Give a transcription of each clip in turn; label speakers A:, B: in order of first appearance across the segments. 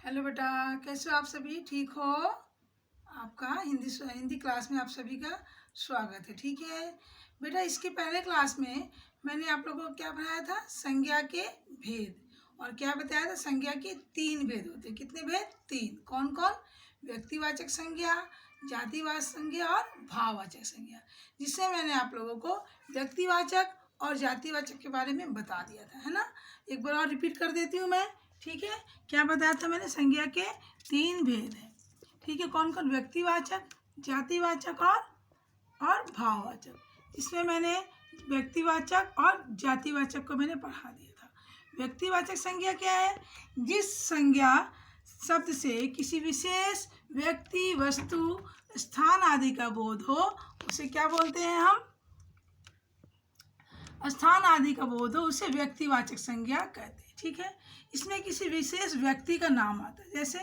A: Hello बेटा, कैसे हो आप सभी? ठीक हो? आपका हिंदी क्लास में आप सभी का स्वागत है। ठीक है बेटा, इसके पहले क्लास में मैंने आप लोगों को क्या पढ़ाया था? संज्ञा के भेद। और क्या बताया था? संज्ञा के 3 भेद होते हैं। कितने भेद? 3। कौन कौन? व्यक्तिवाचक संज्ञा, जातिवाचक संज्ञा और भाववाचक संज्ञा। जिससे मैंने आप लोगों को व्यक्तिवाचक और जातिवाचक के बारे में बता दिया था, है ना। एक बार और रिपीट कर देती हूँ मैं। ठीक है, क्या बताया था मैंने? संज्ञा के 3 भेद हैं। ठीक है, कौन कौन? व्यक्तिवाचक, जातिवाचक और भाववाचक। इसमें मैंने व्यक्तिवाचक और जातिवाचक को मैंने पढ़ा दिया था। व्यक्तिवाचक संज्ञा क्या है? जिस संज्ञा शब्द से किसी विशेष व्यक्ति, वस्तु, स्थान आदि का बोध हो उसे क्या बोलते हैं हम? स्थान आदि का बोध हो उसे व्यक्तिवाचक संज्ञा कहते हैं। ठीक है, इसमें किसी विशेष व्यक्ति का नाम आता है, जैसे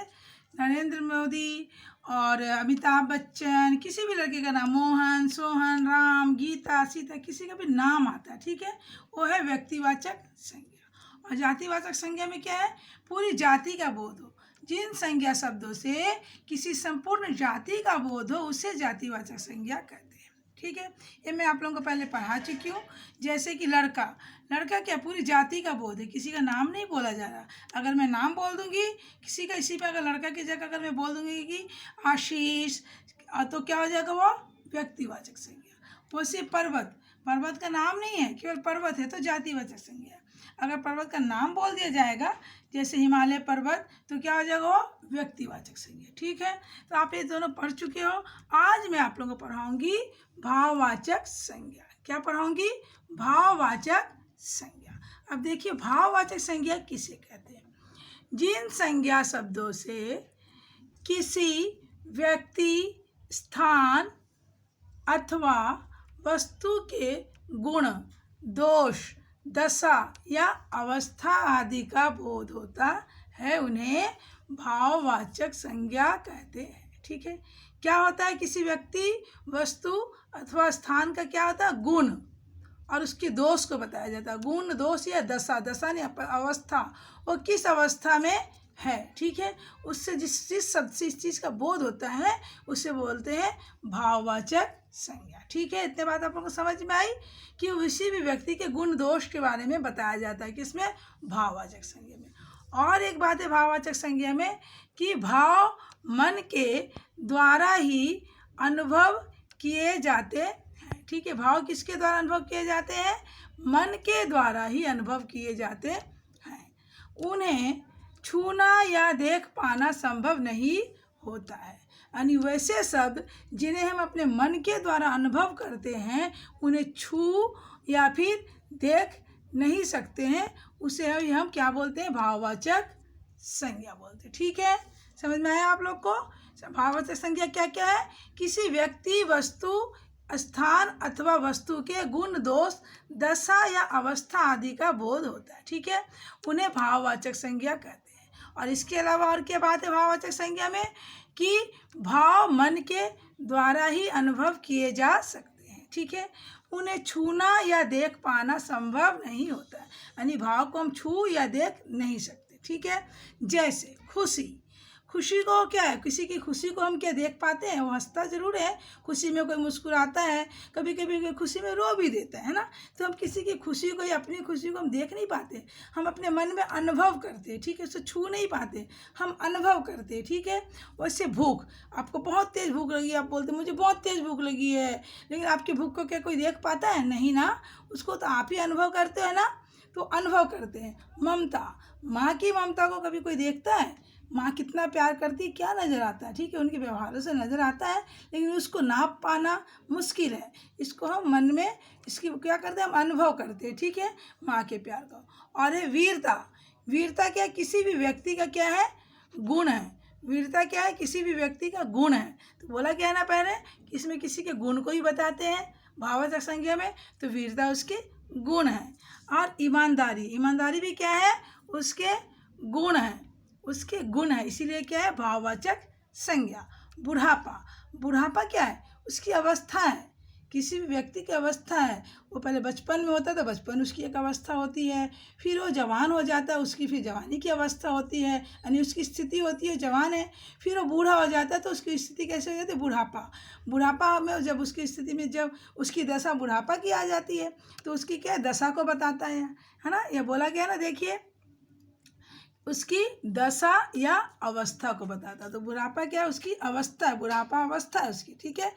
A: नरेंद्र मोदी और अमिताभ बच्चन, किसी भी लड़के का नाम, मोहन, सोहन, राम, गीता, सीता, किसी का भी नाम आता है। ठीक है, वो है व्यक्तिवाचक संज्ञा। और जातिवाचक संज्ञा में क्या है? पूरी जाति का बोध हो। जिन संज्ञा शब्दों से किसी संपूर्ण जाति का बोध हो उसे जातिवाचक संज्ञा कहते हैं। ठीक है, ये मैं आप लोगों को पहले पढ़ा चुकी हूँ। जैसे कि लड़का, लड़का क्या? पूरी जाति का बोध है, किसी का नाम नहीं बोला जा रहा। अगर मैं नाम बोल दूंगी किसी का, इसी पे अगर लड़का की जगह अगर मैं बोल दूंगी कि आशीष, तो क्या हो जाएगा? वो व्यक्तिवाचक संज्ञा। वैसे पर्वत, पर्वत का नाम नहीं है, केवल पर्वत है, तो जातिवाचक संज्ञा। अगर पर्वत का नाम बोल दिया जाएगा जैसे हिमालय पर्वत, तो क्या हो जाएगा? वो व्यक्तिवाचक संज्ञा। ठीक है, तो आप ये दोनों पढ़ चुके हो। आज मैं आप लोगों को पढ़ाऊंगी भाववाचक संज्ञा। क्या पढ़ाऊंगी? भाववाचक संज्ञा। अब देखिए, भाववाचक संज्ञा किसे कहते हैं? जिन संज्ञा शब्दों से किसी व्यक्ति, स्थान अथवा वस्तु के गुण, दोष, दशा या अवस्था आदि का बोध होता है उन्हें भाववाचक संज्ञा कहते हैं। ठीक है, क्या होता है? किसी व्यक्ति, वस्तु अथवा स्थान का क्या होता है? गुण, और उसके दोष को बताया जाता है। गुण, दोष या दशा, दशा नहीं, अवस्था, वो किस अवस्था में है। ठीक है, उससे जिस शब्द से इस चीज़ का बोध होता है उसे बोलते हैं भाववाचक संज्ञा। ठीक है, इतने बात आप लोगों को समझ में आई कि किसी भी व्यक्ति के गुण, दोष के बारे में बताया जाता है किसमें? भाववाचक संज्ञा में। और एक बात है भाववाचक संज्ञा में कि भाव मन के द्वारा ही अनुभव किए जाते हैं। ठीक है, भाव किसके द्वारा अनुभव किए जाते हैं? मन के द्वारा ही अनुभव किए जाते हैं। उन्हें छूना या देख पाना संभव नहीं होता है। यानी वैसे शब्द जिन्हें हम अपने मन के द्वारा अनुभव करते हैं, उन्हें छू या फिर देख नहीं सकते हैं, उसे हम क्या बोलते हैं? भाववाचक संज्ञा बोलते हैं। ठीक है, समझ में आया आप लोग को? भाववाचक संज्ञा क्या क्या है? किसी व्यक्ति, वस्तु, स्थान अथवा वस्तु के गुण, दोष, दशा या अवस्था आदि का बोध होता है। ठीक है, उन्हें भाववाचक संज्ञा कहते हैं। और इसके अलावा और क्या बात है भाववाचक संज्ञा में? कि भाव मन के द्वारा ही अनुभव किए जा सकते हैं। ठीक है, उन्हें छूना या देख पाना संभव नहीं होता है, यानी भाव को हम छू या देख नहीं सकते। ठीक है, जैसे खुशी, खुशी को क्या है? किसी की खुशी को हम क्या देख पाते हैं? वो हंसता जरूर है, खुशी में कोई मुस्कुराता है, कभी कभी खुशी में रो भी देता है ना। तो हम किसी की खुशी को या अपनी खुशी को हम देख नहीं पाते, हम अपने मन में अनुभव करते हैं। ठीक है, उसे छू नहीं पाते, हम अनुभव करते हैं। ठीक है, वैसे भूख, आपको बहुत तेज़ भूख लगी, आप बोलते मुझे बहुत तेज़ भूख लगी है, लेकिन आपकी भूख को क्या कोई देख पाता है? नहीं ना, उसको तो आप ही अनुभव करते हो ना, तो अनुभव करते हैं। ममता, माँ की ममता को कभी कोई देखता है? माँ कितना प्यार करती है, क्या नज़र आता है? ठीक है, उनके व्यवहारों से नज़र आता है, लेकिन उसको नाप पाना मुश्किल है। इसको हम मन में, इसकी क्या करते हैं? हम अनुभव करते हैं। ठीक है, माँ के प्यार का। और है वीरता, वीरता क्या? किसी भी व्यक्ति का क्या है? गुण है। वीरता क्या है? किसी भी व्यक्ति का गुण है। तो बोला क्या है ना पहले, इसमें किसी के गुण को ही बताते हैं भाववाचक संज्ञा में, तो वीरता उसके गुण है। और ईमानदारी, ईमानदारी भी क्या है? उसके गुण है, उसके गुण है, इसीलिए क्या है? भाववाचक संज्ञा। बुढ़ापा, बुढ़ापा क्या है? उसकी अवस्था है, किसी भी व्यक्ति की अवस्था है, वो पहले बचपन में होता है तो बचपन उसकी एक अवस्था होती है, फिर वो जवान हो जाता है, उसकी फिर जवानी की अवस्था होती है, यानी उसकी स्थिति होती है जवान है। फिर वो बूढ़ा हो जाता है तो उसकी स्थिति कैसे हो जाती है, बुढ़ापा। बुढ़ापा में जब उसकी स्थिति में जब उसकी दशा बुढ़ापा की आ जाती है तो उसकी क्या दशा को बताता है ना, ये बोला गया ना, देखिए उसकी दशा या अवस्था को बताता है। तो बुढ़ापा क्या है, उसकी अवस्था है, बुढ़ापा अवस्था है उसकी, ठीक है।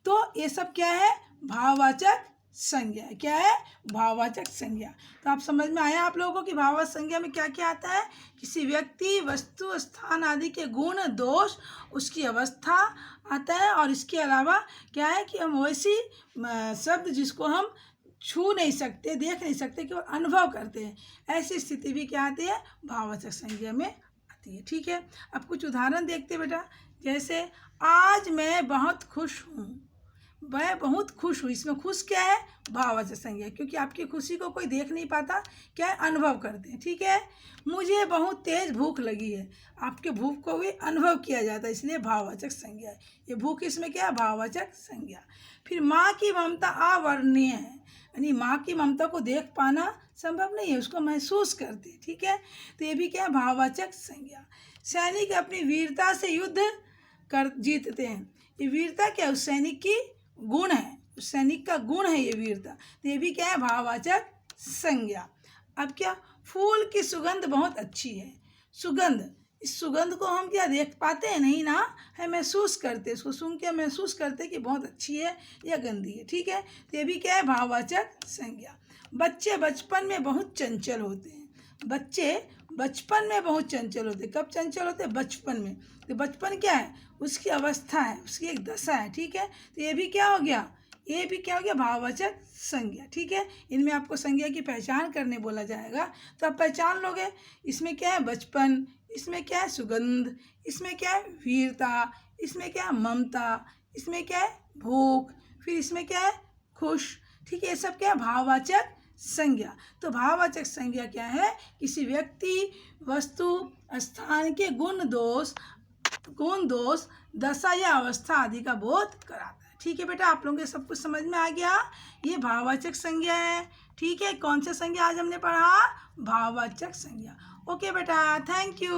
A: तो ये सब क्या है, भाववाचक संज्ञा। क्या है, भाववाचक संज्ञा। तो आप समझ में आया आप लोगों को कि भाववाचक संज्ञा में क्या क्या आता है, किसी व्यक्ति, वस्तु, स्थान आदि के गुण, दोष, उसकी अवस्था आता है। और इसके अलावा क्या है कि हम वैसी शब्द जिसको हम छू नहीं सकते, देख नहीं सकते, केवल अनुभव करते हैं, ऐसी स्थिति भी क्या आती है, भाववाचक संज्ञा में आती है, ठीक है। अब कुछ उदाहरण देखते बेटा, जैसे आज मैं बहुत खुश हूँ, मैं बहुत खुश हूँ, इसमें खुश क्या है, भाववाचक संज्ञा, क्योंकि आपकी खुशी को कोई देख नहीं पाता, क्या है, अनुभव करते हैं, ठीक है। मुझे बहुत तेज भूख लगी है, आपके भूख को भी अनुभव किया जाता है, इसलिए भाववाचक संज्ञा है। ये भूख इसमें क्या है, भाववाचक संज्ञा। फिर माँ की ममता अवर्णनीय है, यानी माँ की ममता को देख पाना संभव नहीं है, उसको महसूस करते हैं, ठीक है। तो ये भी क्या है, भाववाचक संज्ञा। सैनिक अपनी वीरता से युद्ध कर जीतते हैं, ये वीरता क्या है, उस सैनिक की गुण है, उस सैनिक का गुण है ये वीरता। तो ये भी क्या है, भाववाचक संज्ञा। अब क्या, फूल की सुगंध बहुत अच्छी है, सुगंध, इस सुगंध को हम क्या देख पाते हैं, नहीं ना, है महसूस करते, इसको सुन के महसूस करते कि बहुत अच्छी है या गंदी है, ठीक है। तो ये भी क्या है, भाववाचक संज्ञा। बच्चे बचपन में बहुत चंचल होते हैं, बच्चे बचपन में बहुत चंचल होते हैं, कब चंचल होते हैं, बचपन में। तो बचपन क्या है, उसकी अवस्था है, उसकी एक दशा है, ठीक है। तो ये भी क्या हो गया, ये भी क्या हो गया, भाववाचक संज्ञा, ठीक है। इनमें आपको संज्ञा की पहचान करने बोला जाएगा, तो आप पहचान लोगे। इसमें क्या है, बचपन, इसमें क्या है, सुगंध, इसमें क्या है, वीरता, इसमें क्या है, ममता, इसमें क्या है, भूख, फिर इसमें क्या है, खुश, ठीक है। ये सब क्या है, भाववाचक संज्ञा। तो भाववाचक संज्ञा क्या है, किसी व्यक्ति, वस्तु, स्थान के गुण दोष, दशा या अवस्था आदि का बोध कराता है, ठीक है बेटा। आप लोगों के सब कुछ समझ में आ गया, ये भाववाचक संज्ञा है, ठीक है। कौन सा संज्ञा आज हमने पढ़ा, भाववाचक संज्ञा। ओके बेटा, थैंक यू।